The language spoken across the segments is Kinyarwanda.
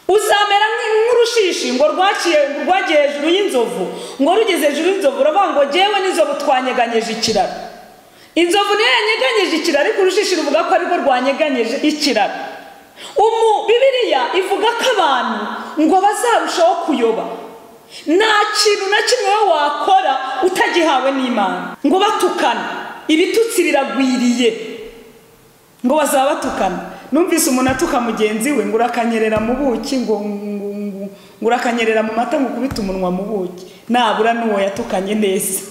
uzamera nk'urushishi ngo rwagiye hejuru y'inzovu, ngo rugeze hejuru y'inzovu uravuga ngo jyewe n'inzovu twanyeganyeje ikiraro. Inzovu niyo yanyeganyeje ikiraro, ariko urushishi ruvuga ko ariko rwanyeganyeje ikiraro. Bibiliya ivuga ko abantu ngo bazarushaho kuyoba. Nta kintu na kimwe wakora utagihawe n'Imana. Ngo batukana, ibitutsi biragwiriye, ngo bazaba batukana. Numvise umuntu atuka mugenzi we ngo urakanyerera mu buki, ngo urakanyerera mu mata, ngo ukubita umunwa mu buki, nabura n'uwo yatukanye neza.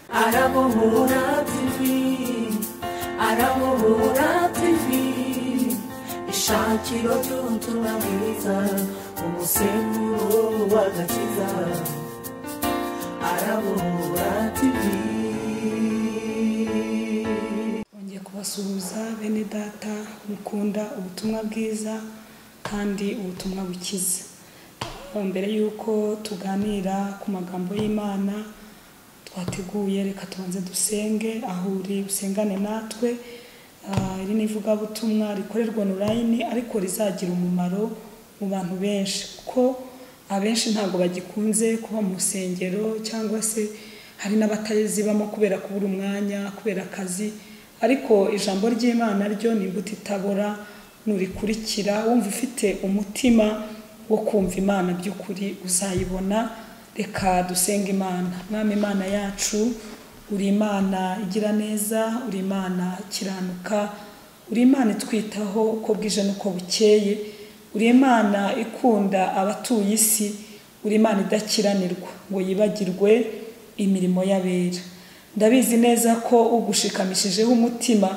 Arabohora TV, Arabohora TV, ishakiro ry'ubutumwa bwiza, umusemburo w'agakiza. Arabohora TV. Ngiye kubasuhuza bene data mukunda ubutumwa bwiza kandi ubutumwa bukiza. Mbere yuko tuganira ku magambo y'Imana twateguye, reka tubanze dusenge. Aho uri usengane natwe. Iri ni ivugabutumwa rikorerwa online, ariko rizagira umumaro mu bantu benshi, kuko abenshi ntabwo bagikunze kuba mu rusengero, cyangwa se hari n'abatazibamo kubera kubura umwanya, kubera akazi. Ariko ijambo ry'Imana ryo ni imbuto itabora, nurikurikira wumva ufite umutima wo kumva Imana by'ukuri uzayibona. Reka dusenge Imana. Mwami Imana yacu, uri Imana igira neza, uri Imana ikiranuka, uri Imana itwitaho uko bwije n'uko bukeye, uri Imana ikunda abatuye isi, uri Imana idakiranirwa ngo yibagirwe imirimo y'abera. Ndabizi neza ko ugushikamishijeho umutima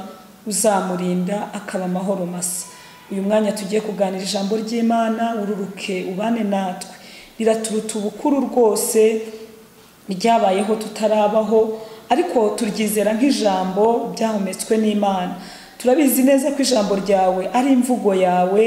uzamurinda akaba amahoro masa. Uyu mwanya tugiye kuganira ijambo ry'Imana, ururuke ubane natwe. Riraturuta ubukuru rwose, ryabayeho tutarabaho, ariko turyizera nk'ijambo byahumetswe n'Imana. Turabizi neza ko ijambo ryawe ari imvugo yawe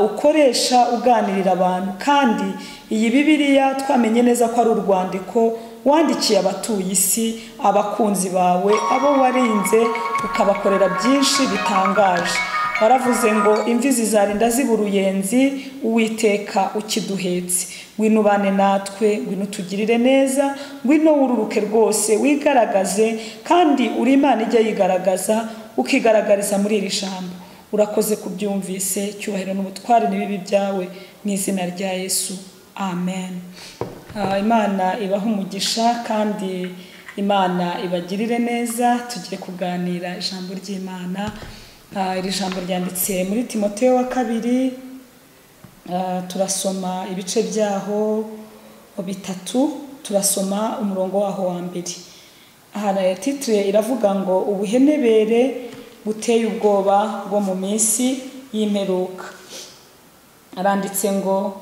ukoresha uganirira abantu, kandi iyi Bibiliya twamenye neza ko ari urwandiko wandikiye abatuye isi, abakunzi bawe, abo warinze ukabakorera byinshi bitangaje. Baravuze ngo imvi zizarinda ziba uruyenzi, Uwiteka ukiduhetse. Ngwino ubane natwe, ngwino utugirire neza, ngwino wururuke rwose wigaragaze, kandi uri Imana ijya yigaragaza, ukigaragariza muri iri jambo. Urakoze kubyumvise, cyubahiro n'ubutware n'ibibi byawe, mu izina rya Yesu, amen. Imana ibaha umugisha kandi Imana ibagirire neza. Tugiye kuganira ijambo ry'Imana. Iri jambo ryanditse muri Timoteyo wa 2, turasoma ibice byaho 3, turasoma umurongo waho wa 2. Aha titre iravuga ngo ubuhenebere buteye ubwoba bwo mu minsi y'imperuka. Aranditse ngo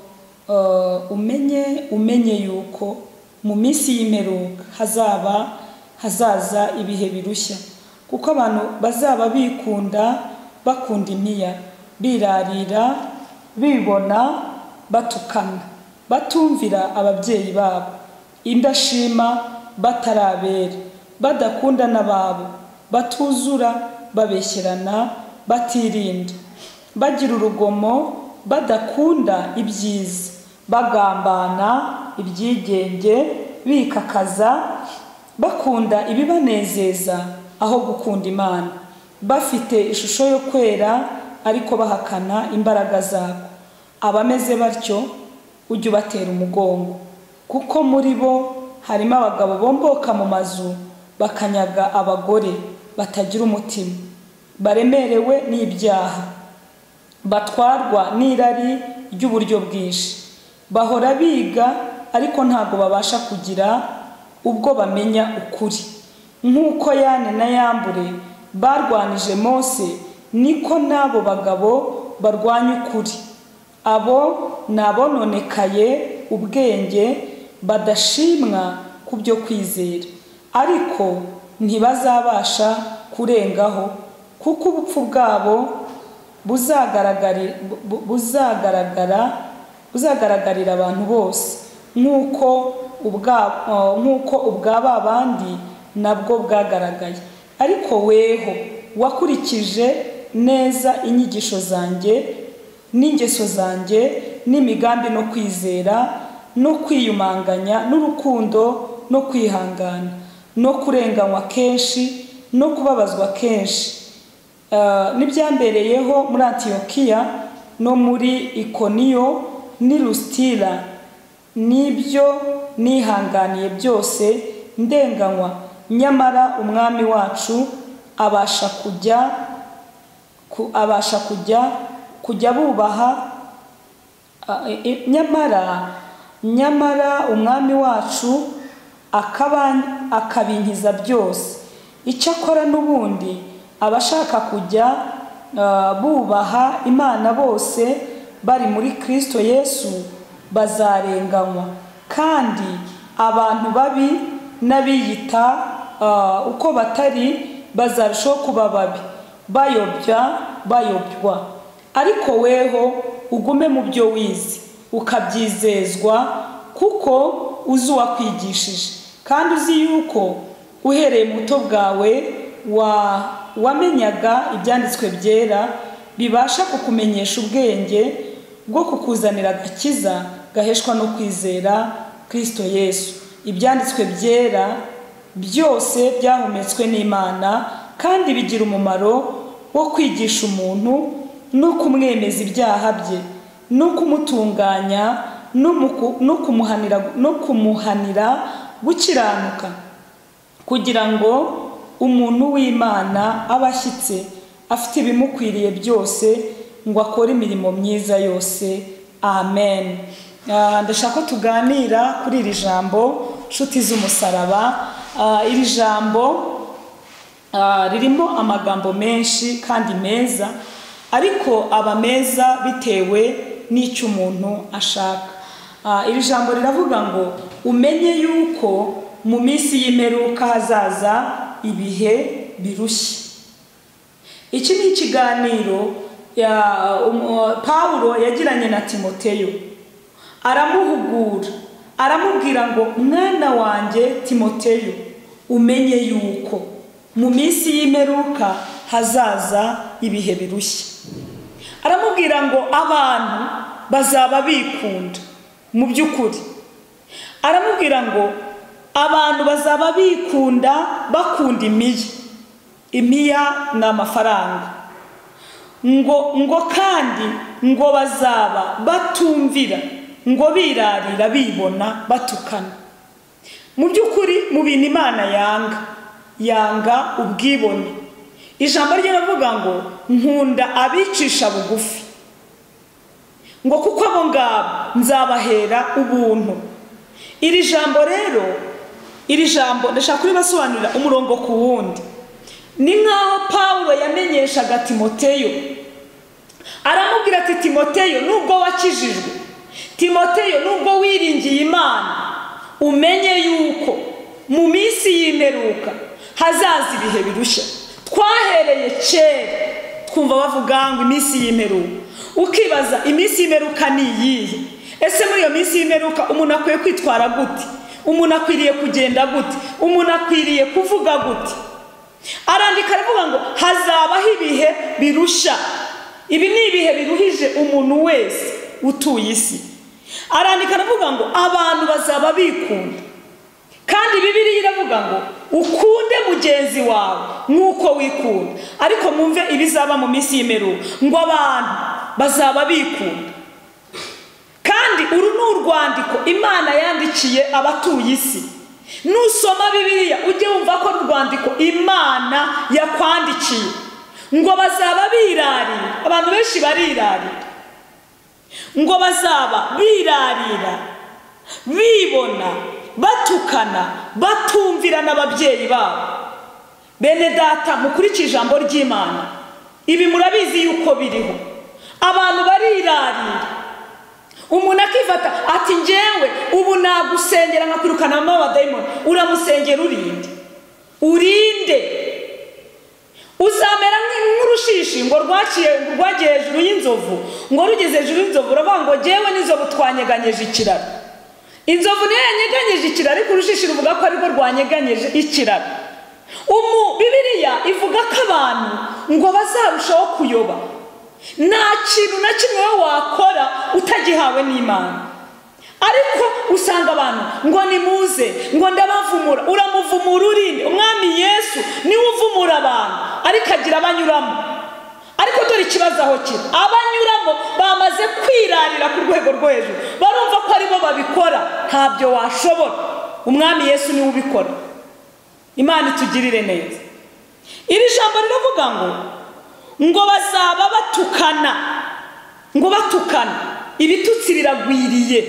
umenye yuko mu minsi y'imperuka hazaza ibihe birushya, kuko abantu bazaba bakunda impiya, birarira, bibona, batukana, batumvira ababyeyi babo, indashima, batarabera, badakunda n'ababo, batuzura, babeshyerana, batirinda, bagira urugomo, badakunda ibyiza, bagambana, ibyigenge, bikakaza, bakunda ibibanezeza aho gukunda Imana, bafite ishusho yo kwera ariko bahakana imbaraga zabo. Abameze batyo ujye ubatera umugongo, kuko muri bo harimo abagabo bomboka mu mazu bakanyaga abagore batagira umutima, baremerewe n'ibyaha, batwarwa n'irari ry'uburyo bwinshi, bahora biga ariko ntabwo babasha kugira ubwo bamenya ukuri. Nk'uko Yane na Yambure barwanije Mose, niko n'abo bagabo barwanya ukuri. Abo nabononekaye ubwenge, badashimwa ku byo kwizera, ariko ntibazabasha kurengaho, kuko ubupfu bwabo buzagaragarira abantu bose, nk'uko ubwaba abandi nabwo bwagaragaye. Ariko weho wakurikije neza inyigisho zanjye, n'ingeso zanjye n'imigambi no kwizera no kwiyumanganya n'urukundo no kwihangana no kurenganywa kenshi no kubabazwa kenshi. N'ibyambereyeho muri Antiyokiya no muri Ikoniyo n'i Lusitira, n'ibyo nihanganiye byose ndenganywa, nyamara umwami wacu abasha kujya bubaha, nyamara umwami wacu akabinkiza byose. Icyakora n'ubundi abashaka kujya bubaha Imana bose bari muri Kristo Yesu bazarenganywa, kandi abantu babi n'abiyita uko batari bazarushaho kuba babi, bayobywa. Ariko weho ugume mu byo wize ukabyizezwa, kuko uzi uwakwigishije, kandi uzi yuko uhereye muto bwawe wamenyaga ibyanditswe byera bibasha kukumenyesha ubwenge bwo kukuzanira agakiza gaheshwa no kwizera Kristo Yesu. Ibyanditswe byera byose byahumetswe n'Imana kandi bigira umumaro wo kwigisha umuntu no kumwemeza ibyaha bye no kumutunganya no kumuhanira gukiranuka, kugira ngo umuntu w'Imana aba ashyitse afite ibimukwiriye byose ngo akore imirimo myiza yose. Amen. Ndashaka ko tuganira kuri iri jambo nshuti z'umusaraba. Iri jambo ririmo amagambo menshi kandi meza, ariko aba meza bitewe n'icyo umuntu ashaka. Iri jambo riravuga ngo umenye yuko mu minsi y'imperuka hazaza ibihe birushye. Iki ni ikiganiro Pawulo yagiranye na Timoteyo, aramuhugura, aramubwira ngo mwana wanjye Timoteyo, umenye yuko mu minsi y'imperuka hazaza ibihe birushye. Aramubwira ngo abantu bazaba bikunda mu by'ukuri. Aramubwira ngo abantu bazaba bikunda, bakunda imiya ni amafaranga, ngo kandi ngo bazaba batumvira, ngo birarira, bibona, batukana. Mu by'ukuri mu bintu Imana yanga ubwibone. Ijambo rye rivuga ngo nkunda abicisha bugufi, ngo kuko abo ngabo nzabahera ubuntu. Iri jambo rero, iri jambo ndashaka kuribasobanurira umurongo ku wundi. Ni nkaho Pawulo yamenyeshaga Timoteyo, aramubwira ati Timoteyo, nubwo wakijijwe, Timoteyo, nubwo wiringiye Imana, umenye yuko mu minsi y'imperuka hazaza ibihe birushya. Twahereye kera twumva bavuga ngo iminsi y'imperuka, ukibaza iminsi y'imperuka ni iyihe? Ese muri iyo minsi y'imperuka umuntu akwiye kwitwara gute? Umuntu akwiriye kugenda gute? Umuntu akwiriye kuvuga gute? Arandika aravuga ngo hazabaho ibihe birushya. Ibi ni ibihe biruhije umuntu wese utuye isi. Arandika aravuga ngo abantu bazaba bikunda, kandi Bibiliya iravuga ngo ukunde mugenzi wawe nk'uko wikunda. Ariko mumve ibizaba mu minsi y'imperuka, ngo abantu bazaba bikunda. Kandi uru ni urwandiko Imana yandikiye abatuye isi. Nusoma Bibiliya ujye wumva ko urwandiko Imana yakwandikiye, ngo bazaba birarira. Abantu benshi barirarira, ngo bazaba birarira, bibona, batukana, batumvira n'ababyeyi babo. Bene data, mukurikije ijambo ry'Imana, ibi murabizi yuko biriho. Abantu barirarira, umuntu akifata ati njyewe ubu nagusengera nkakwirukana n'abadayimoni. Uramusengera urinde? Uzamera nk'urushishi ngo rwagiye hejuru y'inzovu, ngo rugeze hejuru y'inzovu uravuga ngo jyewe n'inzovu twanyeganyeje ikiraro. Inzovu niyo yanyeganyeje ikiraro, ariko urushishi ruvuga ko ariko rwanyeganyeje ikiraro. Bibiliya ivuga ko abantu ngo bazarushaho kuyoba. nta kintu na kimwe wakora utagihawe n'Imana. Ariko usanga abantu ngo nimuze ngo ndabavumura, uramuvumura urinde. Umwami Yesu niwe uvumura abantu ariko agira abanyuramo. Ariko dore ikibazo aho kiri, abanyuramo bamaze kwirarira ku rwego rwo hejuru, barumva ko aribo babikora, ntabyo washobora. Umwami Yesu niwe ubikora. Imana itugirire neza. Iri jambo riravuga ngo bazaba batukana, ngo batukana, ibitutsi biragwiriye,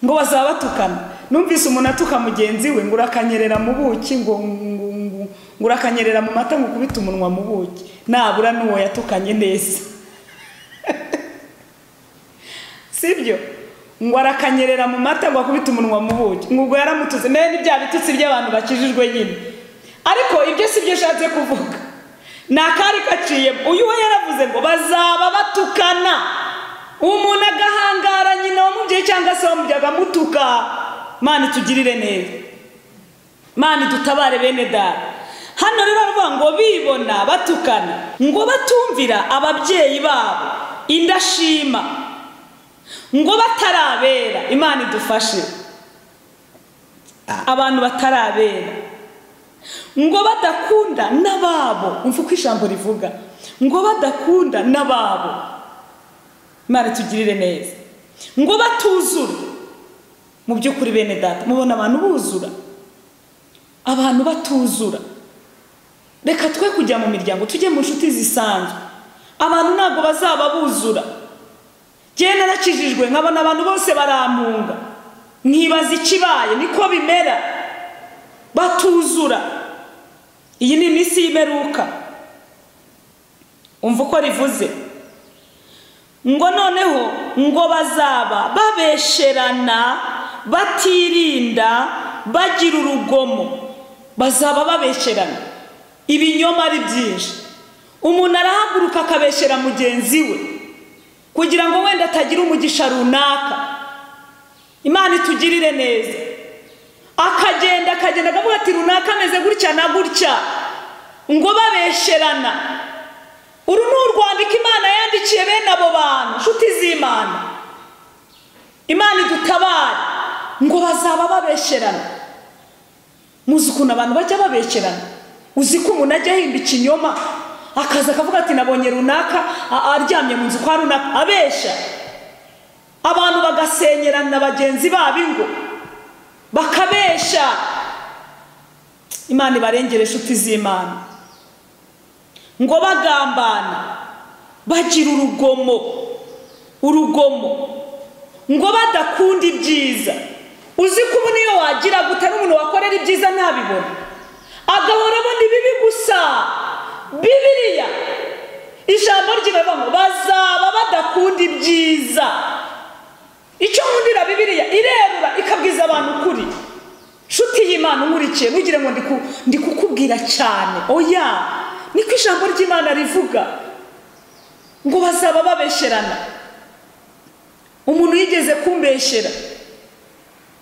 ngo bazaba batukana. Numvise umuntu atuka mugenzi we ngo urakanyerera mu buki, ngo urakanyerera mu mata, ngo kubita umunwa mu buki, nabura n'uwo yatukanye neza. Sibyo? Ngo arakanyerera mu mata, ngo akubita umunwa mu buki, ngo yaramutuze. Ni bya bitutsi by'abantu bakijijwe nyine. Ariko ibyo si byo shatse kuvuga, nakari kaciye. Uyu we yaravuze ngo bazaba batukana, umuntu agahangara nyina wamubyeyi cyangwa se wamubyaga mutuka. Mana itugirire neza, Mana dutabare bene data. Hano rero bavuga ngo bibona batukana, ngo batumvira ababyeyi babo indashima, ngo batarabera. Imana idufashe, abantu batarabera, ngo badakunda n'ababo. Umva uko ijambo rivuga, ngo badakunda n'ababo. Imana itugirire neza. Ngo batuzura. Mu by'ukuri bene data, mubona abantu buzura, abantu batuzura. Reka twe kujya mu miryango, tujye mu nshuti zisanzwe, abantu ntabwo bazaba buzura. Jye narakijijwe nkabona abantu bose barampunga, nkibaza ikibaye. Niko bimera, batuzura. Iyi ni iminsi y'imperuka. Umva uko rivuze, ngo noneho ngo bazaba babesherana, batirinda, bagira urugomo. Bazaba babesherana, ibinyoma ari byinshi. Umuntu arahaguruka akabeshera mugenzi we kugira ngo wenda atagira umugisha runaka. Imana itugirire neza. Akagenda akavuga ati runaka ameze gutya na gutya, ngo babesherana. Uru ni urwandiko Imana yandikiye bene abo bantu, nshuti z'Imana. Imana idutabare. Ngo bazaba babesherana. Muzi ukuntu abantu bajya babesherana? Uzi ko umuntu ajya ahimba ikinyoma, akaza akavuga ati nabonye runaka aryamye mu nzu kwa runaka, abesha. Abantu bagasenyerana bagenzi babo ingo, bakabesha. Imana ibarengere nshuti z'Imana. Ngo bagambana, bagira urugomo, ngo badakunda ibyiza. Uzi ko ubu niyo wagira gute n'umuntu wakorera ibyiza ntabibona, agahora abona ibibi gusa. Bibiliya ijambo ry'Imana ngo bazaba badakunda ibyiza. Icyo nkundira Bibiliya, irerura ikabwiza abantu ukuri. Nshuti y'Imana nkurikiye, ntugire ngo ndi kukubwira cyane. Oya, niko ijambo ry'Imana rivuga, ngo bazaba babesherana. Umuntu yigeze kumbeshera,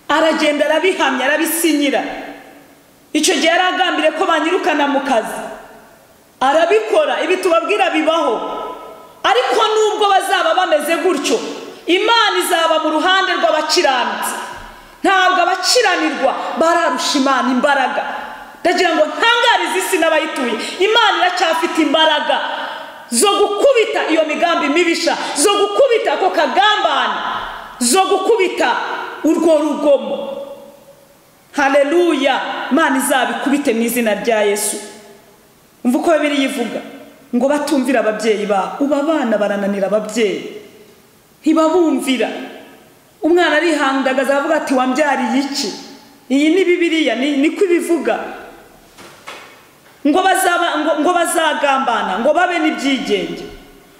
aragenda arabihamya, arabisinyira. Icyo gihe yaragambire ko banyirukana mu kazi, arabikora. Ibi tubabwira bibaho. Ariko nubwo bazaba bameze gutyo, Imana izaba mu ruhande rw'abakiranutsi. Ntabwo abakiranirwa bararusha Imana imbaraga. Ndagira ngo ntangarize isi n'abayituye, Imana iracyafite imbaraga zo gukubita iyo migambi mibisha, zo gukubita ako kagambane, zo gukubita urwo rugomo. Haleluya. Imana izabikubite mu izina rya Yesu. Umva uko Bibiliya ivuga, ngo batumvira ababyeyi babo. Uba abana barananira ababyeyi, ntibabumvira. Umwana arihandagaza avuga ati wambyariye iki? Iyi ni Bibiliya, niko ibivuga. Ngo bazagambana, ngo babe n'ibyigenge.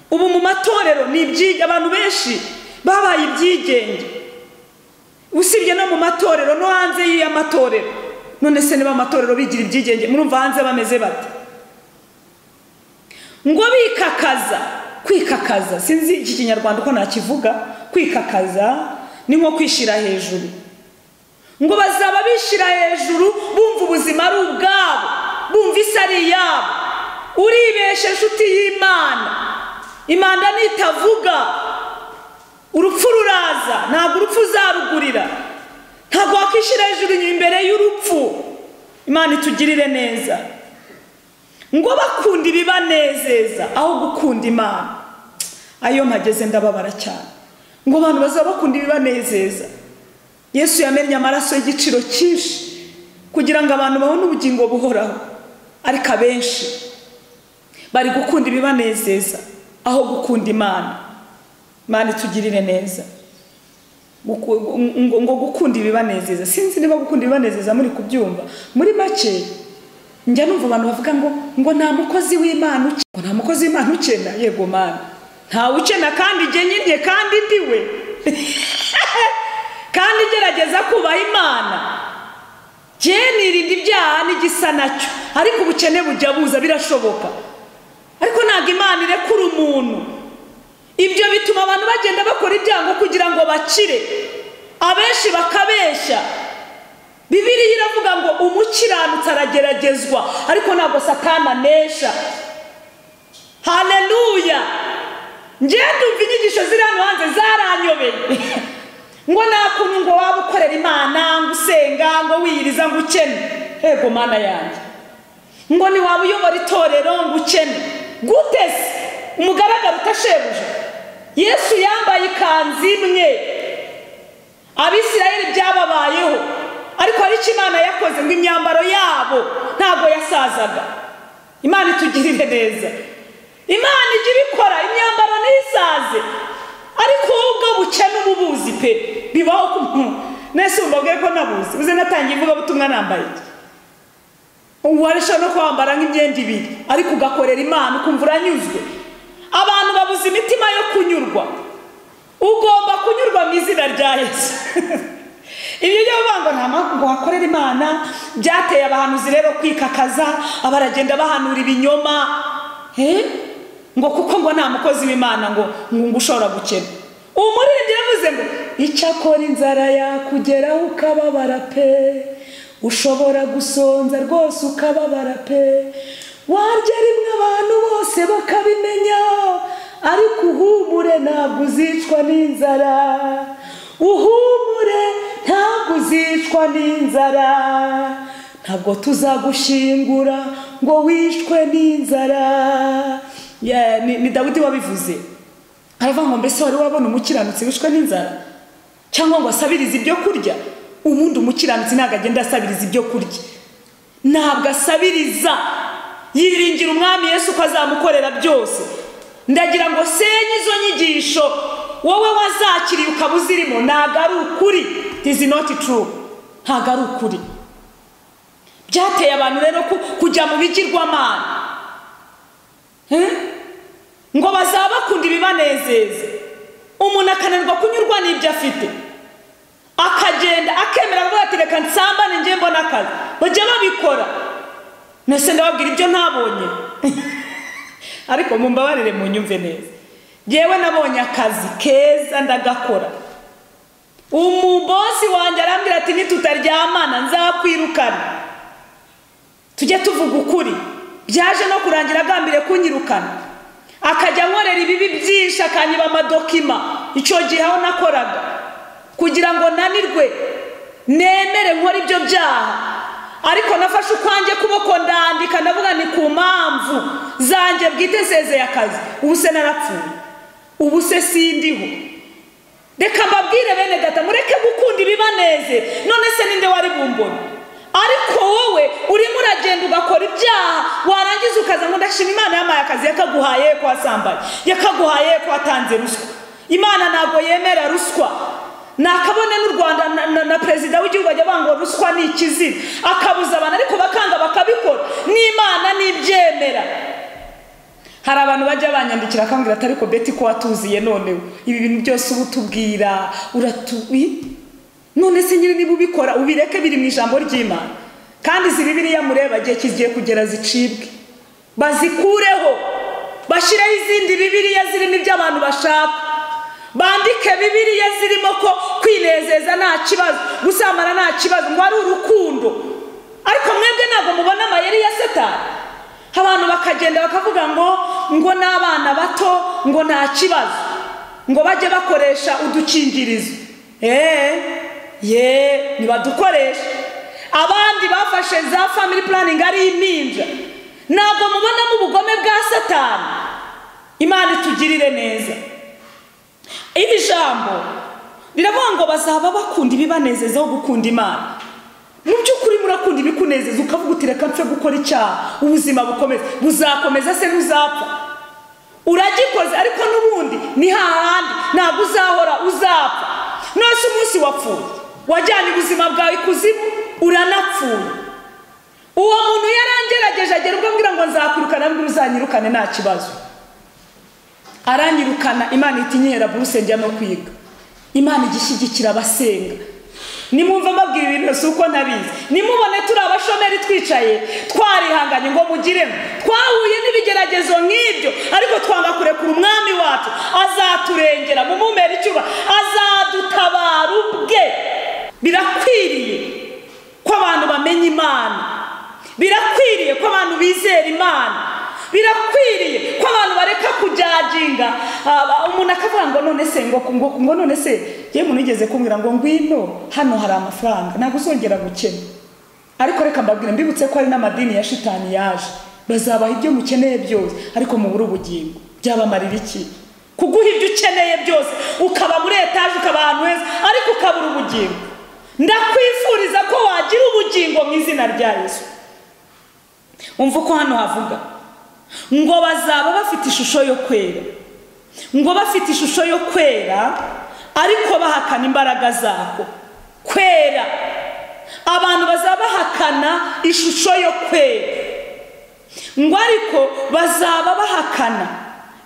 Ubu mu matorero ni ibyigenge, abantu benshi babaye ibyigenge. Usibye no mu matorero no hanze y'amatorero. None se niba amatorero bigira ibyigenge, murumva hanze bameze bate? Ngo bikakaza, kwikakaza, sinzi iki Kinyarwanda uko nakivuga. Kwikakaza ni nko kwishira hejuru. Ngo bazaba bishira hejuru, bumva ubuzima ari ubwabo, bumva isi ari iyabo. Uribeshe nshuti y'Imana, impanda nitavuga urupfu ruraza, ntabwo urupfu uzarugurira, ntabwo wakwishyira hejuru imbere y'urupfu. Imana itugirire neza. Ngo bakunda ibibanezeza aho gukunda Imana. Ayo mpageze ndababara cyane. Ngo abantu bazaba bakunda ibibanezeza. Yesu yamennye amaraso y'igiciro cyinshi kugira ngo abantu babone ubugingo buhoraho, ariko abenshi bari gukunda ibibanezeza aho gukunda Imana. Imana itugirire neza. Ngo gukunda ibibanezeza, sinzi niba gukunda ibibanezeza muri kubyumva. Muri make njya numva abantu bavuga ngo nta mukozi w'Imana ukena, ngo nta mukozi w'Imana ukena. Yego Mana, ntawe ukena kandi jye nyirye kandi ndiwe kandi gerageza kubaha Imana. Jye nirinda ibyaha n'igisa nacyo, ariko ubukene bujya buza, birashoboka, ariko ntabwo Imana irekura umuntu. Ibyo bituma abantu bagenda bakora ibyango kugira ngo bakire, abenshi bakabeshya. Bibiliya iravuga ngo umukiranutsi arageragezwa, ariko ntabwo Satani anesha. Haleluya. Njye ndumva inyigisho ziri hano hanze zaranyobeye ngo nakuntu ngo waba ukorera Imana, ngo usenga, ngo wiyiriza, ngo ukene. Ego Mana yanjye, ngo ni waba uyobora itorero, ngo ukene. Gute se umugaragaro utashebuja? Yesu yambaye ikanzu imwe, Abisirayeli byababayeho, ariko hari icyo Imana yakoze, ngo imyambaro yabo ntabwo yasazaga. Imana itugirire neza. Imana ijya ibikora imyambaro ntisaze, ariko ubwo bukene ububuzi pe bibaho. Nese mbabwiye ko nabuzi, uze natangiye ivuga butumwa nambaye iki? Uwarisha no kwambara nk'imyenda ibiri, ariko ugakorera Imana ukumva uranyuzwe. Abantu babuze imitima yo kunyurwa. Ugomba kunyurwa mu izina rya Yesu. Ibyo byo banga ngo hakorera Imana byateye abahanuzi rero kwikakaza, abaragenda bahanura ibinyoma. Ngo kuko ngo nta mukozi w'Imana ngo ushobora gukena. Umuririmbyi yavuze ngo icyakora inzara yakugeraho ukababara pe, ushobora gusonza rwose ukababara pe, warya rimwe abantu bose bakabimenya, ariko uhumure ntabwo uzicwa n'inzara. Uhumure ntabwo uzicwa n'inzara, ntabwo tuzagushingura ngo wishwe n'inzara. Ni Dawidi wabivuze. Aravuga ngo mbese wari wabona umukiranutsi wishwe n'inzara cyangwa ngo asabirize ibyo kurya? Ubundi umukiranutsi ntabwo agenda asabiriza ibyo kurya, ntabwo asabiriza, yiringira Umwami Yesu ko azamukorera byose. Ndagira ngo senye izo nyigisho wowe wazakiriye ukaba uzirimo, ntabwo ari ukuri. It is not true, ntabwo ari ukuri. Byateye abantu rero kujya mu bigirwamana, ngo bazaba bakunda ibibanezeza. Umuntu akananirwa kunyurwa n'ibyo afite, akagenda akemera ngo ati reka nsambane njye mbona akazi. Bajya babikora. Nese ndababwira ibyo ntabonye ariko mumbabarire munyumve neza. Yewe nabonye akazi keza ndagakora. Umubosi wanjye arambwira ati nitutaryamana nzakwirukana. Tujye tuvuga ukuri. Byaje no kurangira agambire kunyirukana, akajya nkorera ibibi byinshi, akanyiba amadokima. Icyo gihe aho nakoraga kugira ngo nanirwe nemere nkora ibyo byaha, ariko nafashe ukwanjye kuboko ndandika, ndavuga ni ku mpamvu zanjye bwite nsezeye akazi. Ubu se narapfuye, ubu se sindiho. Reka mbabwire bene data, mureke gukunda ibibaneze. None se ninde wari bumbona? Ariko wowe urimo uragenda ugakora ibyaha, warangiza ukaza ngo ndashima Imana yamaye akazi, yakaguhaye ko wasambaye, yakaguhaye ko watanze ruswa. Imana ntabwo yemera ruswa. Nakabone n'u Rwanda na perezida w'igihugu ajya banga ruswa ni ikizira, akabuza abantu, ariko bakanga bakabikora. N'Imana nibyemera. Hari abantu bajya banyandikira akambwira ati ariko Betty ko watuziye none ibi bintu byose ubu tubwira none se nyine niba ubikora ubireke biri mu ijambo ry'Imana. Kandi izi Bibiliya mureba gihe kigiye kugera zicibwe, bazikureho, bashireho izindi Bibiliya zirimo ibyo abantu bashaka. Bandike Bibiliya zirimo ko kwinezeza nta kibazo, gusamara nta kibazo, ngo ari urukundo. Ariko mwebwe ntabwo mubona amayeri ya Satani. abantu bakagenda bakavuga ngo n'abana bato ngo nta kibazo, ngo bajye bakoresha udukingirizo. Nibadukoresha. Abandi bafashe za family planning ari impinja. Ntabwo mubonamo ubugome bwa Satani. Imana itugirire neza. Iri jambo riravuga ngo bazaba bakunda ibibanezeza aho gukunda Imana. Mu by'ukuri murakunda ibikunezeza ukavuga uti reka mpfe gukora icyaha, ubuzima bukomeza. Buzakomeza se ntuzapfa? Uragikoze ariko n'ubundi ni hahandi, ntabwo uzahora uzapfa. Nose umunsi wapfuye wajyanye ubuzima bwawe ikuzimu, uranapfuye. Uwo muntu yarangerageje agera ubwo ambwira ngo nzakwirukana, mbwira uzanyirukane nta kibazo. Aranyirukana. Imana itinyera buruse njya no kwiga. Imana igishyigikira abasenga. Nimumva mbabwira ibintu si uko nabizi. Nimubone turi abashomeri twicaye twarihanganye ngo mugiremo, twahuye n'ibigeragezo nk'ibyo, ariko twanga kurekura umwami wacu. Azaturengera, mumumere icyuba, azadutabara ubwe. Birakwiriye ko abantu bamenya Imana, birakwiriye ko abantu bizera Imana, birakwiriye ko abantu bareka kujajinga. Umuntu akavuga ngo none se ngo none se ye muntu igeze kumbwira ngo ngwino hano hari amafaranga ntabwo uzongera gukena. Ariko reka mbabwire mbibutse ko ari n'amadini ya shitani yaje. Bazabaha ibyo mukeneye byose ariko mubura ubugingo. Byabamarira iki? Kuguha ibyo ukeneye byose ukaba muri etaje, ukaba ahantu heza, ariko ukabura ubugingo. Ndakwifuriza ko wagira ubugingo mu izina rya Yesu. Umva uko hano havuga ngo bazaba bafite ishusho yo kwera, ngo bafite ishusho yo kwera ariko bahakana imbaraga zako. Kwera, abantu bazaba bahakana ishusho yo kwera, ngo ariko bazaba bahakana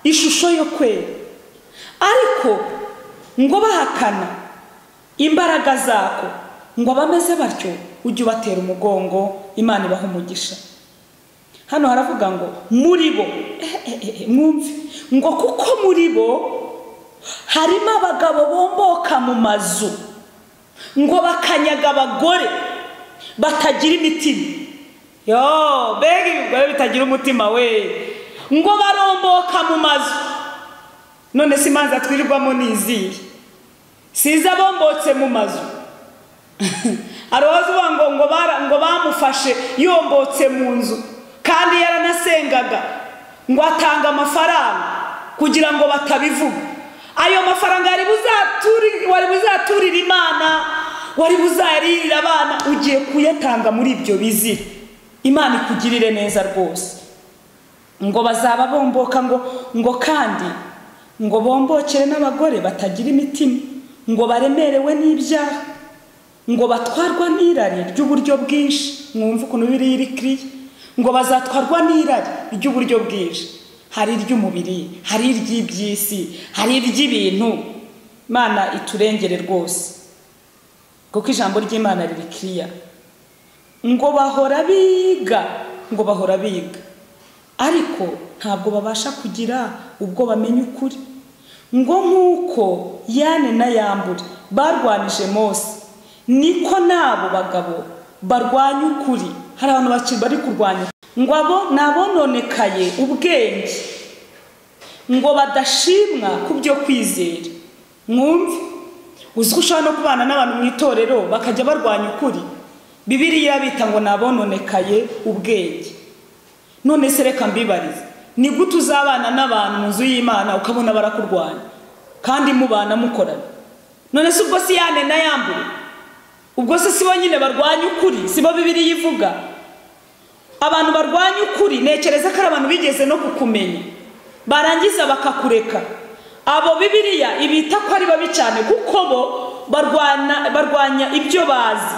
ishusho yo kwera, ariko ngo bahakana imbaraga zako. Ngo bameze batyo ujye ubatera umugongo, Imana ibaha umugisha. Hano haravuga ngo muri bo, mwumve, ngo kuko muri bo harimo abagabo bomboka mu mazu, ngo bakanyaga abagore batagira imitima. Mbega ibigore bitagira umutima we, ngo baromboka mu mazu. None si imanza twirirwamo niziye? Siza bombotse mu mazu. Aroza ngo bamufashe yombotse mu nzu kandi yaranasengaga, ngo atanga amafaranga kugira ngo batabivuga. Ayo mafaranga wari buzaturira Imana, wari buzaririra abana, ugiye kuyatanga muri ibyo bizira. Imana ikugirire neza rwose. Ngo bazaba bomboka ngo kandi ngo bombokere n'abagore batagira imitima, ngo baremerewe n'ibyaha, ngo batwarwa n'irari ry'uburyo bwinshi. Mwumva ukuntu biri irikiriye, ngo bazatwarwa n'irari ry'uburyo bwinshi. Hari iry'umubiri, hari iry'iby'isi, hari iry'ibintu. Imana iturengere rwose, kuko ijambo ry'Imana riri kiriya. Ngo bahora biga ariko ntabwo babasha kugira ubwo bamenya ukuri. Ngo nk'uko Yane na Yambure barwanije Mose, niko n'abo bagabo barwanya ukuri. Hari abantu bari kurwanya. Ngo abo nabononekaye ubwenge, ngo badashimwa ku byo kwizera. Mwumve, uzi ko ushobora no kubana n'abantu mu itorero bakajya barwanya ukuri. Bibiliya bita ngo nabononekaye ubwenge. None se reka mbibarize, ni gute uzabana n'abantu mu nzu y'Imana ukabona barakurwanya kandi mubana mukorana? None se ubwo si Yane na Yambure, ubwo se si bo nyine barwanya ukuri? Si bo Bibiliya ivuga? Abantu barwanya ukuri nekereza ko ari abantu bigeze no kukumenya barangiza bakakureka. Abo Bibiliya ibita ko ari babi cyane, kuko bo barwanya ibyo bazi.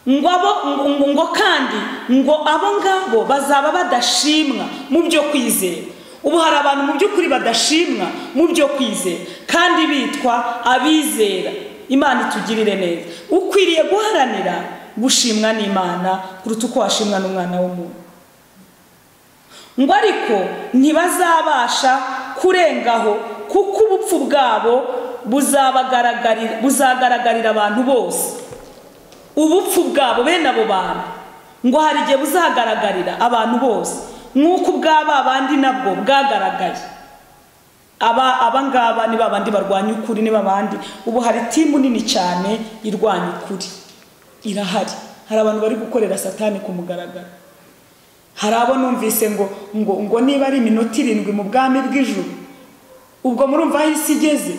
Ngo kandi ngo abo ngabo bazaba badashimwa mu byo kwizera. Ubu hari abantu mu by'ukuri badashimwa mu byo kwizera kandi bitwa abizera. Imana itugirire neza. Ukwiriye guharanira gushimwa n'Imana kuruta uko washimwa n'umwana w'umuntu. Ngo ariko ntibazabasha kurengaho, kuko ubupfu bwabo buzagaragarira abantu bose. Ubupfu bwabo bene abo bantu ngo hari igihe buzagaragarira abantu bose nk'uko ubwaba abandi nabwo bwagaragaye. Aba ngaba ni babandi barwanya ukuri, ni babandi. Ubu hari timu nini cyane irwanya ukuri, irahari. Hari abantu bari gukorera satani ku mugaragaro. Hari abo numvise ngo niba ari iminota 7 mu bwami bw'ijuru, ubwo murumva aho isi igeze.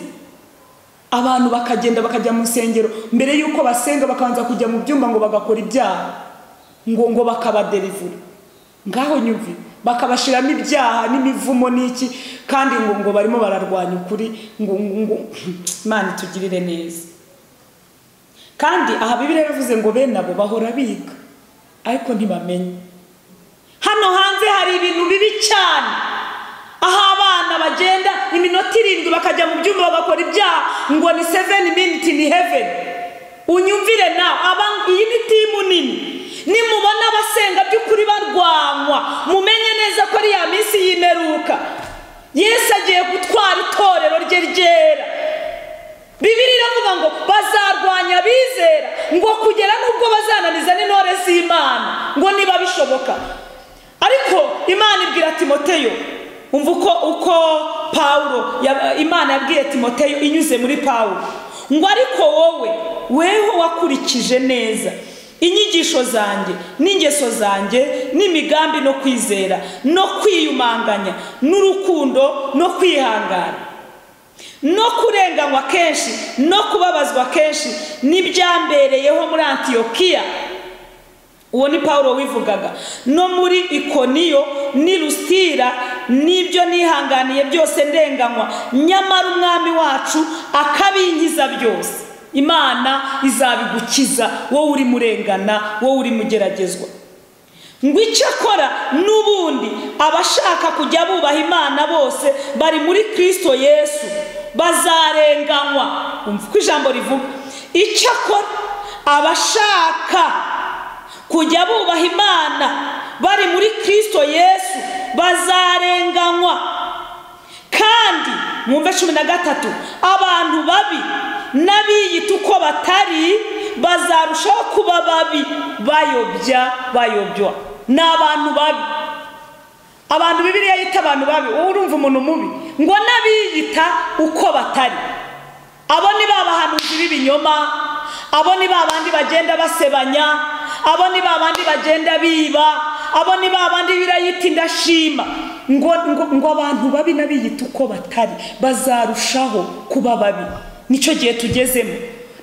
Abantu bakagenda bakajya mu nsengero mbere yuko basenga, bakabanza kujya mu byumba ngo bagakora ibyaha, ngo bakabaderivura. Ngaho nyumvi bakabashiramo ibyaha n'imivumo n'iki, kandi ngo barimo bararwanya ukuri, ngo Imana tugirire neza. Kandi aha Bibiliya yavuze ngo bene abo bahora biga ariko ntibamenye. Hano hanze hari ibintu bibi cyane, aho abana bagenda iminota 7 bakajya mu byumba bagakora ibyaha, ngo ni 7 minutes in heaven. Unyumvire nawe, iyi ni timu nini. Nimubona abasenga by'ukuri barwanywa, mumenye neza ko ari ya minsi yimeruka. Yesu agiye gutwara itorero rye ryera. Bibiliya iravuga ngo bazarwanya abizera, ngo kugera n'ubwo bazananiza n'intore z'Imana, ngo niba bishoboka. Ariko Imana ibwira Timoteyo, umva uko Paulo Imana yabwiye Timoteyo inyuze muri Paulo, ngo ariko weho wakurikije neza inyigisho zanjye n'ingeso zanjye n'imigambi no kwizera no kwiyumanganya n'urukundo no kwihangana no kurenganywa kenshi no kubabazwa kenshi n'ibyambereyeho muri Antiyokiya. Uwo ni Paulo wivugaga. No muri Ikoniyo ni Lusitira n'ibyo nihanganiye byose ndenganywa, nyamara umwami wacu akabinkiza byose. Imana izabigukiza wowe uri murengana, wowe uri mugeragezwa. Ngo icyakora n'ubundi abashaka kujya bubaha Imana bose bari muri Kristo Yesu bazarenganywa. Umva ko ijambo rivuga. Icyakora abashaka kujya bubaha Imana bari muri Kristo Yesu bazarenganywa. Kandi mwumve 13, abantu babi n'abiyita uko batari bazarushaho kuba babi, bayobywa n'abantu babi. Abantu Bibiliya yita abantu babi, urumva umuntu mubi, ngo n'abiyita uko batari. Abo ni babahanuzi b'ibinyoma, abo ni babandi bagenda basebanya, abo ni babandi bagenda biba, abo ni babandi birayita indashima. Ngo abantu babi n'abiyita uko batari bazarushaho kuba babi. Nicyo gihe tugezemo.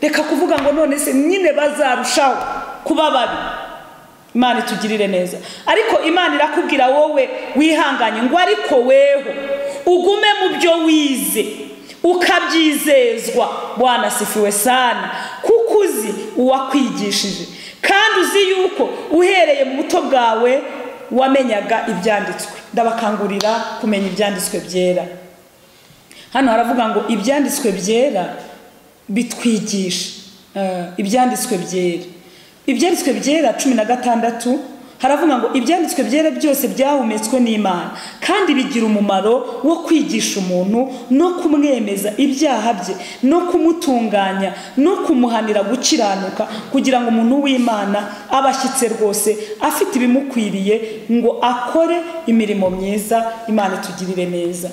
Reka kuvuga ngo none se nyine bazarushaho kuba babi. Imana itugirire neza. Ariko Imana irakubwira wowe wihanganye, ngo ariko weho ugume mu byo wize ukabyizezwa. Bwana sifiwe sana, kuko uzi uwakwigishije kandi uzi yuko uhereye mu buto bwawe wamenyaga ibyanditswe. Ndabakangurira kumenya ibyanditswe byera. Hano haravuga ngo ibyanditswe byera bitwigisha. Ibyanditswe byera, ibyanditswe byera 16 haravuga ngo ibyanditswe byera byose byahumetswe n'Imana kandi bigira umumaro wo kwigisha umuntu no kumwemeza ibyaha bye no kumutunganya no kumuhanira gukiranuka, kugira ngo umuntu w'Imana abashyitse rwose afite ibimukwiriye ngo akore imirimo myiza. Imana itugirire neza.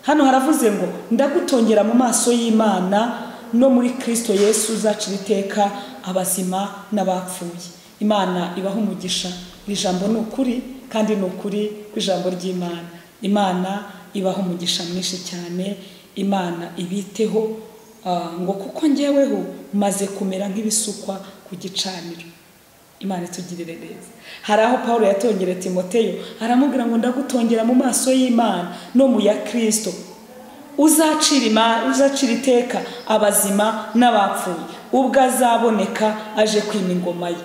Hano haravuze ngo ndagutongera mu maso y'Imana no muri Kristo Yesu uzacira iteka abazima n'abapfuye. Imana ibaha umugisha. Ijambo ni ukuri kandi ni ukuri kw'ijambo ry'Imana. Imana ibaha umugisha mwinshi cyane. Imana ibiteho, ngo kuko njyeweho maze kumera nk'ibisukwa ku gicaniro. Imana itugirire neza. Hari aho Paulo yatongera Timoteyo aramubwira ngo ndagutongera mu maso y'Imana no mu ya Kristo uzacira iteka abazima n'abapfuye ubwo azaboneka aje kwima ingoma ye.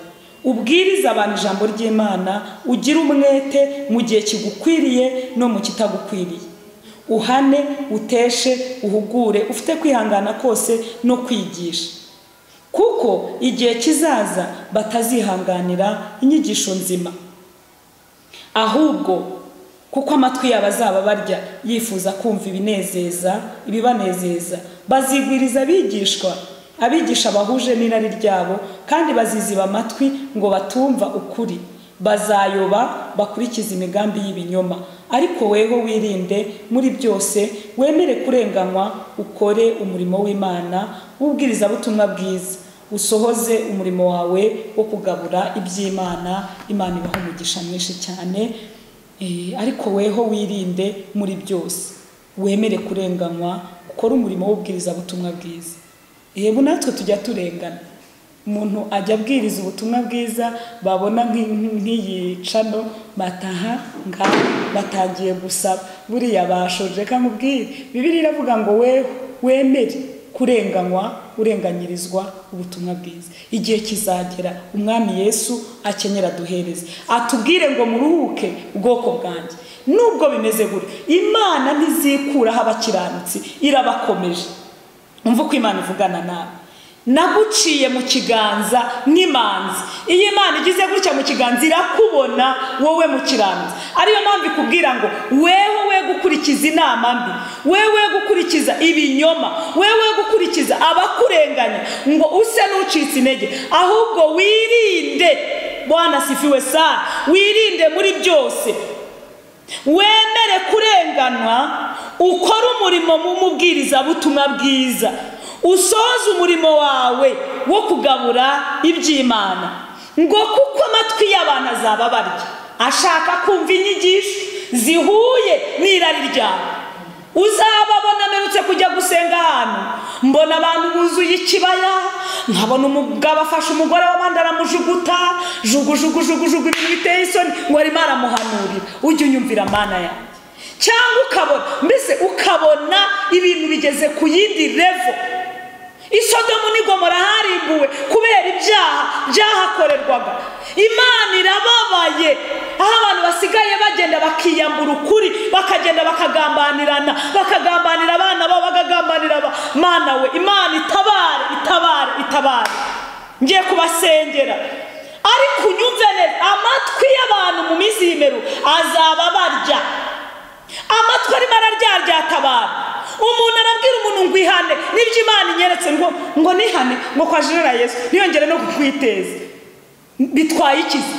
Ubwiriza abantu ijambo ry'Imana, ugira umwete mu gihe kigukwiriye no mu kitagukwiriye. Uhane, uteshe, uhugure, ufite kwihangana kose no kwigisha. Kuko igihe kizaza batazihanganira inyigisho nzima, ahubwo kuko amatwi yabo azaba barya yifuza kumva ibibanezeza, bazigwiriza abigisha bahuje n'irari ryabo, kandi baziziba amatwi ngo batumva ukuri, bazayoba bakurikiza imigambi y'ibinyoma. Ariko weho wirinde muri byose, wemere kurenganywa, ukore umurimo w'Imana w'ubwirizabutumwa bwiza, usohoze umurimo wawe wo kugabura iby'Imana. Imana ibaho umugisha mwinshi cyane. Ariko weho wirinde muri byose, wemere kurenganywa, ukore umurimo w'ubwirizabutumwa bwiza. Yego natwe tujya turengana, umuntu ajya abwiriza ubutumwa bwiza, babona nk'iyi cano bataha nga batangiye gusaba, buriya bashoje. Kamubwire Bibiliya iravuga ngo wemere kurenganywa, urenganyirizwa ubutumwa bwiza. Igihe kizagera umwami Yesu akenyera duhereze, atubwire ngo muruhuke ubwoko bwanjye. Nubwo bimeze gutyo, Imana ntizikuraho abakiranutsi, irabakomeje. Umva uko Imana ivugana nawe. Naguciye mu kiganza nk'imanzi. Iyo Imana igize gutya mu kiganza irakubona wowe mukiranutsi. Ariyo mpamvu ikubwira ngo wewe gukurikiza inama mbi, wewe gukurikiza ibinyoma, wewe gukurikiza abakurenganya ngo use n'ucitse intege, ahubwo wirinde. Bwana sifiwe sana. Wirinde muri byose, wemere kurenganwa, ukora umurimo mu mubwirizabutumwa bwiza, usohoze umurimo wawe wo kugabura iby'Imana. Ngo kuko amatwi y'abantu azaba barya ashaka kumva inyigisho zihuye n'irari ryawe. Uzababona merutse kujya gusenga ahantu, mbona abantu buzuye ikibaya, nkabona umugabo afashe umugore w'abandi aramujuguta, jugu ibintu biteye isoni, ngo arimo aramuhanurira. Ujye unyumvira Mana yanjye. Cyangwa ukabona ibintu bigeze ku yindi level. Isodomu n'i Gomora harimbuwe kubera ibyaha byahakorerwaga. Imana irababaye aho abantu basigaye bagenda bakiyambura ukuri, bakagenda bakagambanirana, bakagambanira abana babo, bakagambanira Mana we. Imana itabare. Ngiye kubasengera, ariko unyumve neza, amatwi y'abantu mu minsi y'imperuka azaba barya. Amatwi arimo araryaryata. Umuntu arabwira umuntu ngo ihane, nibyo Imana inyeretse ngo nihane, ngo kwa Jenera Yesu niyongere no kukwiteza. Bitwaye ikizi?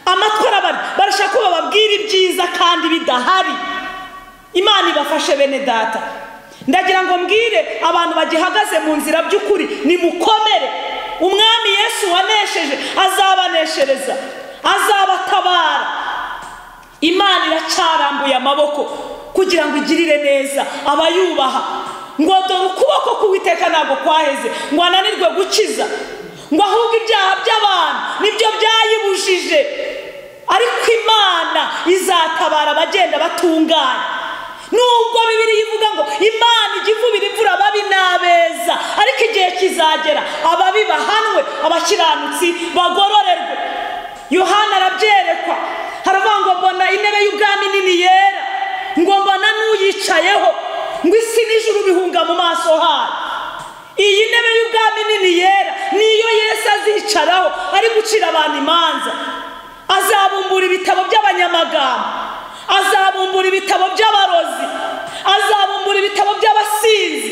Amatwi arabari, barashaka ko bababwira ibyiza kandi bidahari. Imana ibafashe bene data. Ndagira ngo mbwire abantu bagihagaze mu nzira by'ukuri, ni mukomere. Umwami Yesu wanesheje azabaneshereza, azabatabara. Imana iracyarambuye amaboko kugira ngo igirire neza abayubaha. Ngo dore ukuboko k'Uwiteka ntabwo kwaheze ngo ananirwe gukiza, ngo ahubwo ibyaha by'abantu nibyo byayibujije. Ariko Imana izatabara abagenda batunganye. Nubwo Bibiliya ivuga ngo Imana ijya ivubira imvura ababi n'abeza, ariko igihe kizagera ababi bahanwe, abakiranutsi bagororerwe. Yohana arabyerekwa, haravuga ngo mbona intebe y'ubwami nini yera, ngo mbona n'uyicayeho, ngo isi n'ijuru bihunga mu maso hayo. Iyi ntebe y'ubwami nini yera niyo Yesu azicaraho ari gucira abantu imanza. Azabumbura ibitabo by'abanyamagambo, azabumbura ibitabo by'abarozi, azabumbura ibitabo by'abasinzi,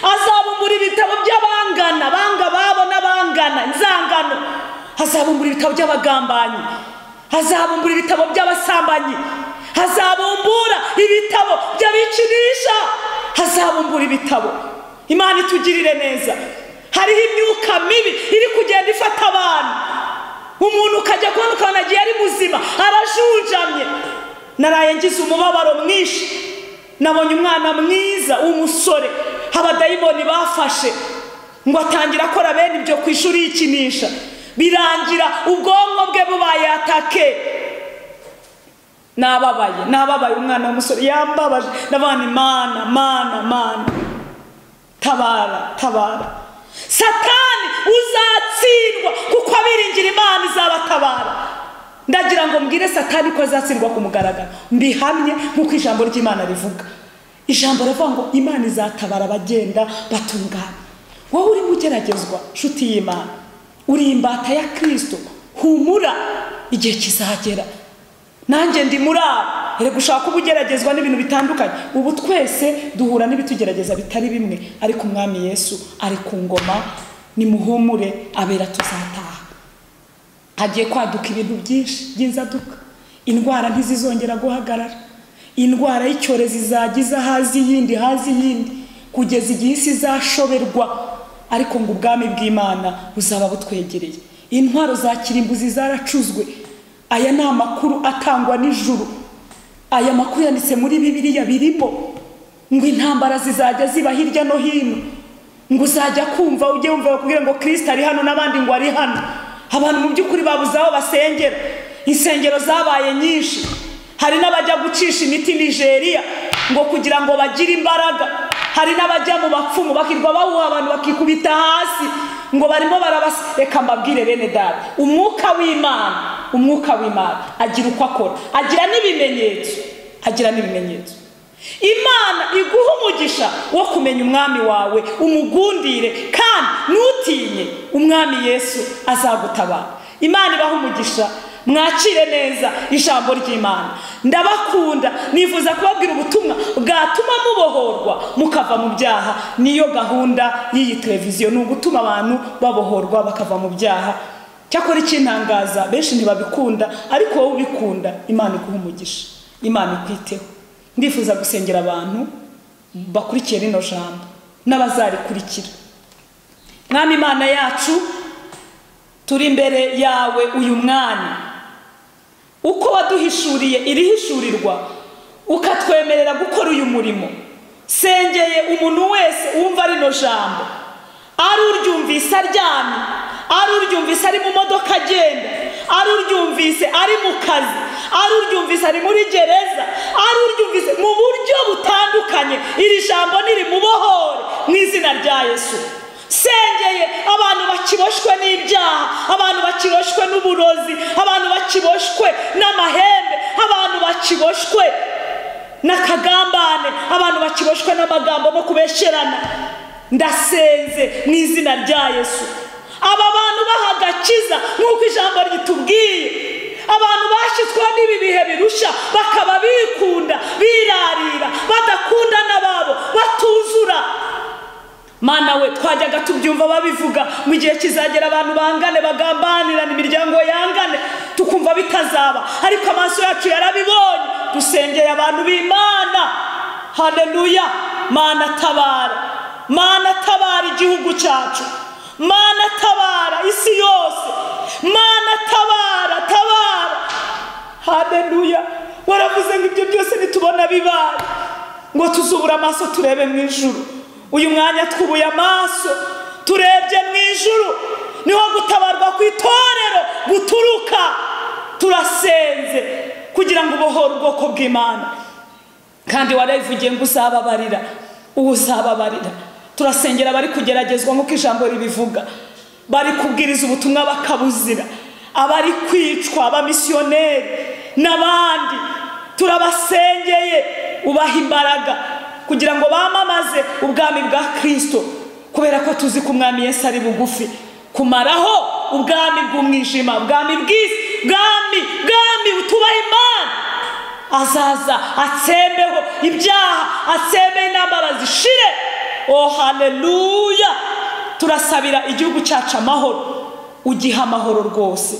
azabumbura ibitabo by'abangana, banga babo n'abangana inzangano, azabumbura ibitabo by'abagambanyi, azabumbura ibitabo by'abasambanyi, azabumbura ibitabo by'abikinisha, azabumbura ibitabo. Imana itugirire neza. Hariho imyuka mibi iri kugenda ifata abantu. Umuntu ukajya kubona ukabona agiye ari muzima, arajujamye. Naraye ngize umubabaro mwinshi, nabonye umwana mwiza w'umusore abadayimoni bafashe, ngo atangira akora bene ibyo ku ishuri yikinisha, birangira ubwonko bwe bubaye atake. Nababaye umwana w'umusore yambabaje. Ndabona Imana tabara. Satani uzatsindwa kuko abiringira Imana izabatabara. Ndagira ngo mbwire Satani ko azatsindwa ku mugaragaro, mbihamye nk'uko ijambo ry'Imana rivuga. Ijambo rivuga ngo Imana izatabara abagenda batungana. Wowe uri mugeragezwa nshuti y'Imana, uri imbata ya Kristo, humura, igihe kizagera. Nanjye ndi muraba, ere gushaka ubugeragezwa n'ibintu bitandukanye. Ubu twese duhura n'ibitugerageza bitari bimwe, ariko umwami Yesu ari ku ngoma. Nimuhumure, abera tuzataha. hagiye kwaduka ibintu byinshi by'inzaduka. Indwara ntizizongera guhagarara, indwara y'icyorezo izagiza hazi yindi kugeza igihe isi izashoberwa, ariko ngo ubwami bw'Imana buzaba butwegereye. Intwaro za kirimbuzi zaracuzwe. Aya ni amakuru atangwa n'ijuru, aya makuru yanditse muri Bibiliya birimo ngo intambara zizajya ziba hirya no hino, ngo uzajya kumva ujye wumva bakubwira ngo Kristo ari hano n'abandi ngo ari hano. Abantu mu by'ukuri babuze aho basengera, insengero zabaye nyinshi. Hari n'abajya gucisha imiti Nigeria ngo kugira ngo bagire imbaraga, hari n'abajya mu bapfumu bakirwa bahuha abantu bakikubita hasi ngo barimo reka mbabwire bene data, umwuka w'Imana agira uko akora, agira n'ibimenyetso. Imana iguha umugisha wo kumenya umwami wawe, umugundire kandi ntutinye, umwami Yesu azagutabara. Imana ibaha umugisha, mwakire neza ijambo ry'Imana. Ndabakunda, nifuza kubabwira ubutumwa bwatuma mubohorwa mukava mu byaha. Niyo gahunda y'iyi televiziyo, ni ugutuma abantu babohorwa bakava mu byaha. Cyakora ikintangaza benshi ntibabikunda, ariko wowe ubikunda Imana iguha umugisha, Imana ikwiteho. Ndifuza gusengera abantu bakurikiye rino jambo n'abazarikurikira. Mwami Imana yacu, turi imbere yawe uyu mwanya, uko waduhishuriye irihishurirwa ukatwemerera gukora uyu murimo. Sengeye umuntu wese wumva rino jambo, ari uryumvise aryamye, ari uryumvise ari mu modoka agenda, ari uryumvise ari mu kazi, ari uryumvise ari muri gereza, ari uryumvise mu buryo butandukanye, iri jambo nirimubohore mu izina rya Yesu. Sengeye abantu bakiboshwe n'ibyaha, abantu bakiboshwe n'uburozi, abantu bakiboshwe n'amahembe, abantu bakiboshwe n'akagambane, abantu bakiboshwe n'amagambo no kubesherana. Ndasenze mu izina rya Yesu, aba bantu bahagakiza nk'uko ijambo ritubwiye. Abantu bashyizweho n'ibi bihe birusha, bakaba bikunda, birarira, badakunda n'ababo, batuzura. Mana we, twajyaga tubyumva babivuga mu gihe kizagera abantu bangane, bagambanirana, imiryango yangane, tukumva bitazaba, ariko amaso yacu yarabibonye. Dusengeye abantu b'Imana. Haleluya. Mana tabara, Mana tabara igihugu cyacu, Mana tabara isi yose, Mana tabara. Haleluya. Waravuze ngo ibyo byose nitubona bibaye ngo tuzubura amaso turebe mu ijuru. Uyu mwanya twubuye amaso turebye mu ijuru, niho gutabarwa ku itorero guturuka. Turasenze kugira ngo ubohore ubwoko bw'Imana, kandi waravugiye ngo uzababarira. Turasengera bari kugeragezwa nk'uko ijambo ribivuga, bari kubwiriza ubutumwa bakabuzira, abari kwicwa, abamisiyoneri n'abandi. Turabasengeye ubaha imbaraga kugira ngo bamamaze ubwami bwa Kristo, kubera ko tuzi ko umwami Yesu ari bugufi kumaraho ubwami bw'umwijima, ubwami bw'isi, bwami butubaha Imana. Azaza atsembeho ibyaha, atsembeho intambara zishire. Oh haleluya. Turasabira igihugu cyacu amahoro, ugiha amahoro rwose,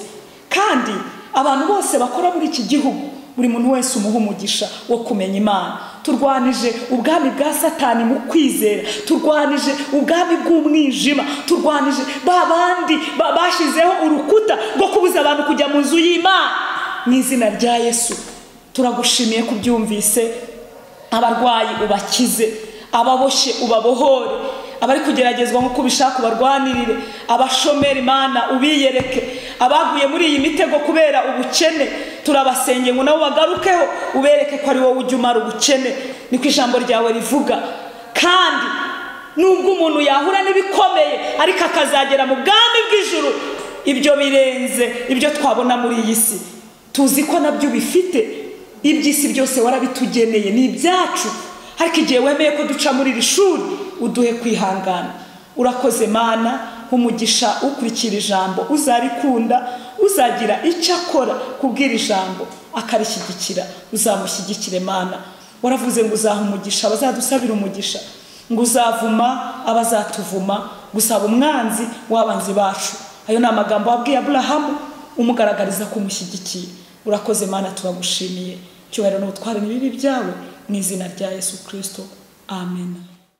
kandi abantu bose bakora muri iki gihugu, buri muntu wese umuha umugisha wo kumenya Imana. Turwanije ubwami bwa Satani mu kwizera, turwanije ubwami bw'umwijima, turwanije babandi bashizeho urukuta rwo kubuza abantu kujya mu nzu y'Imana. Mu izina rya Yesu turagushimiye kubyumvise. Abarwayi ubakize, ababoshye ubabohore, abari kugeragezwa nk'uko ubishaka ubarwanirire, abashomeri Imana ubiyereke, abaguye muri iyi mitego kubera ubukene turabasengeye ngo nabo bagarukeho, ubereke ko ari wowe ujya umara ubukene. Niko ijambo ryawe rivuga. Kandi nubwo umuntu yahura n'ibikomeye, ariko akazagera mu bwami bw'ijuru, ibyo birenze ibyo twabona muri iyi si. Tuzi ko nabyo bifite, iby'isi byose warabitugeneye, ni ibyacu. Ariko igihe wemeye ko duca muri iri shuri, uduhe kwihangana. Urakoze Mana, umugisha ukurikira ijambo uzarikunda, uzagira icyo akora kubwira ijambo akarishyigikira, uzamushyigikire Mana. Waravuze ngo uzaha umugisha abazadusabira umugisha, ngo uzavuma abazatuvuma, gusaba umwanzi w'abanzi bacu. Ayo ni amagambo wabwiye Aburahamu, umugaragariza ko umushyigikiye. Urakoze Mana, turagushimiye. Cyubahiro n'ubutware n'ibibi byawe mu izina rya Yesu Kristo, amen.